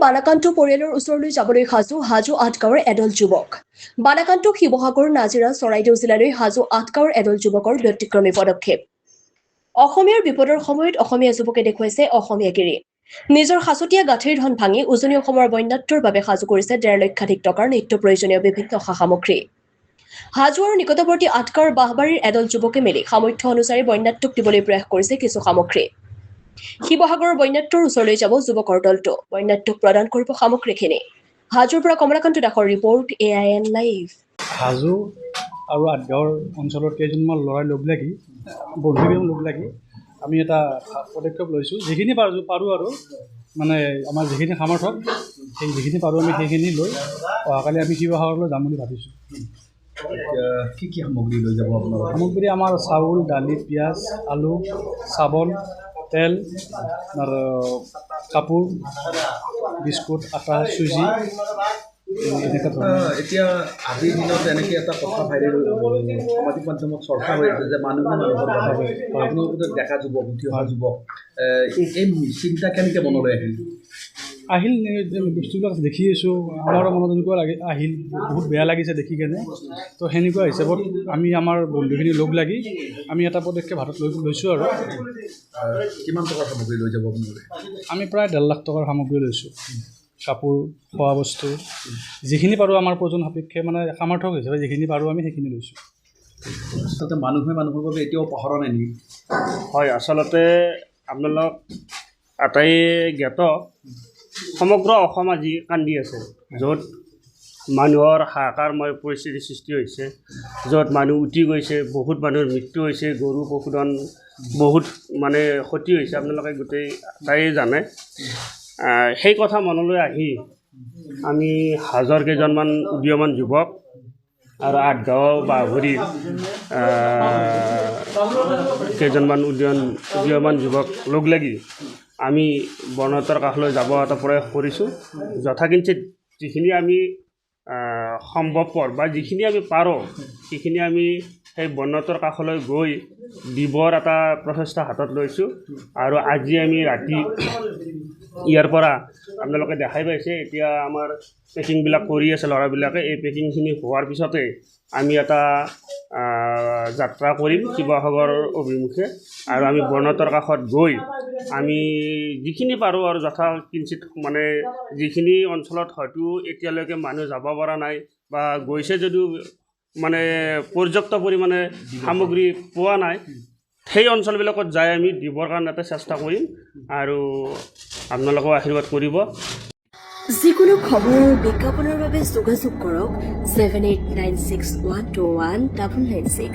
বালাকান্ত পৰিয়ালৰ ওচৰলৈ যাবলৈ হাজু আঠগাঁৱৰ এদল যুৱক। বালাকান্তক শিৱসাগৰ, নাজিৰা, চৰাইদেউ জিলালৈ হাজু আঠগাঁৱৰ এদল যুৱকৰ ব্যতিক্ৰমী পদক্ষেপ। অসমীয়াৰ বিপদৰ সময়ত অসমীয়া যুৱকে দেখুৱাইছে অসমীয়াগিৰি। নিজৰ সাঁচতীয়া গাঁঠিৰ ধন ভাঙি উজনি অসমৰ বন্যাত্ৰৰ বাবে সাজু কৰিছে 1.5 লক্ষাধিক টকাৰ নিত্য প্ৰয়োজনীয় বিভিন্ন সা-সামগ্ৰী। হাজু আৰু নিকটৱৰ্তী আঠগাঁৱৰ বাঁহবাৰীৰ এদল যুৱকে মিলি সামৰ্থ্য অনুযায়ী বন্যাত্ৰক দিবলৈ প্ৰয়াস কৰিছে কিছু সামগ্ৰী। শিৱসাগৰৰ বন্যাত্ৰৰ ওচৰলৈ যাব যুৱকৰ দলটো। বন্যাত্ৰক প্ৰদান কৰিব সামগ্ৰীখিনি। হাজুৰ পৰা কমলাকান্ত দাসৰ ৰিপৰ্ট, AIN লাইভ। হাজো আৰু আঠগাঁৱৰ অঞ্চলৰ কেইজনমান ল'ৰাই লগ লাগি আমি এটা পদক্ষেপ লৈছোঁ। যিখিনি পাৰোঁ আৰু মানে আমাৰ যিখিনি সামৰ্থ্য যিখিনি পাৰোঁ আমি সেইখিনি লৈ অহাকালি আমি শিৱসাগৰলৈ যাম বুলি ভাবিছোঁ। কি কি সামগ্ৰী লৈ যাব আপোনালোকে? সামগ্ৰী আমাৰ চাউল, দালি, পিঁয়াজ, আলু, চাবোন, তেল, আৰু কাপোৰ, বিস্কুট, আটা, চুজি, এনেকুৱা ধৰণৰ। এতিয়া আজিৰ দিনত এনেকৈ এটা কথা ভাইৰেল সামাজিক মাধ্যমত চৰ্চা হৈ আছে যে মানুহৰ কথা কয়। আপোনালোকে ডেকা যুৱক, উঠি অহা যুৱক, এই চিন্তা কেনেকৈ মনলৈ আহিল? বস্তুবিলাক দেখি আছোঁ, আমাৰো মনত এনেকুৱা আহিল, বহুত বেয়া লাগিছে দেখি কেনে। তো সেনেকুৱা হিচাপত আমি আমাৰ বন্ধুখিনি লগ লাগি আমি এটা পদক্ষেপ হাতত লৈছোঁ। আৰু কিমান টকাৰ সামগ্ৰী লৈ যাব আপোনালোকে? আমি প্ৰায় 1.5 লাখ টকাৰ সামগ্ৰী লৈছোঁ। কাপোৰ, খোৱা বস্তু, যিখিনি পাৰোঁ আমাৰ প্ৰয়োজন সাপেক্ষে, মানে সামৰ্থ্য হিচাপে যিখিনি পাৰোঁ আমি সেইখিনি লৈছোঁ। আচলতে মানুহে মানুহৰ বাবে এতিয়াও পাহৰা নাই নেকি? হয়, আচলতে আপোনালোক আটাই জ্ঞাত, সমগ্ৰ অসম আজি কান্দি আছে, য'ত মানুহৰ হাহাকাৰময় পৰিস্থিতিৰ সৃষ্টি হৈছে, য'ত মানুহ উটি গৈছে, বহুত মানুহৰ মৃত্যু হৈছে, গৰু পশুধন বহুত মানে ক্ষতি হৈছে, আপোনালোকে গোটেই আটাই জানে। সেই কথা মনলৈ আহি আমি হাজৰ কেইজনমান উদীয়মান যুৱক আৰু আঠগাঁও বাঁহবাৰীৰ কেইজনমান উদীয়মান যুৱক লগ লাগি আমি বনতৰ কাষলৈ যাব এটা প্ৰয়াস কৰিছোঁ। যথাকিঞ্চিত যিখিনি আমি সম্ভৱপৰ বা যিখিনি আমি পাৰোঁ সেইখিনি আমি সেই বনতৰ কাষলৈ গৈ দিবৰ এটা প্ৰচেষ্টা হাতত লৈছোঁ। আৰু আজি আমি ৰাতি ইয়াৰ পৰা আপোনালোকে দেখাই পাইছে, এতিয়া আমাৰ পেকিংবিলাক কৰি আছে ল'ৰাবিলাকে। এই পেকিংখিনি হোৱাৰ পিছতে আমি এটা যাত্ৰা কৰিম শিৱসাগৰ অভিমুখে। আৰু আমি বনতৰ কাষত গৈ আমি যিখিনি পাৰোঁ আৰু যথাকিঞ্চিত মানে যিখিনি অঞ্চলত হয়তো এতিয়ালৈকে মানুহ যাব পৰা নাই বা গৈছে যদিও মানে পৰ্যাপ্ত পৰিমাণে সামগ্ৰী পোৱা নাই, সেই অঞ্চলবিলাকত যাই আমি দিবৰ কাৰণে এটা চেষ্টা কৰিম। আৰু আপোনালোকেও আশীৰ্বাদ কৰিব। যিকোনো খবৰ আৰু বিজ্ঞাপনৰ বাবে যোগাযোগ কৰক 7896121996।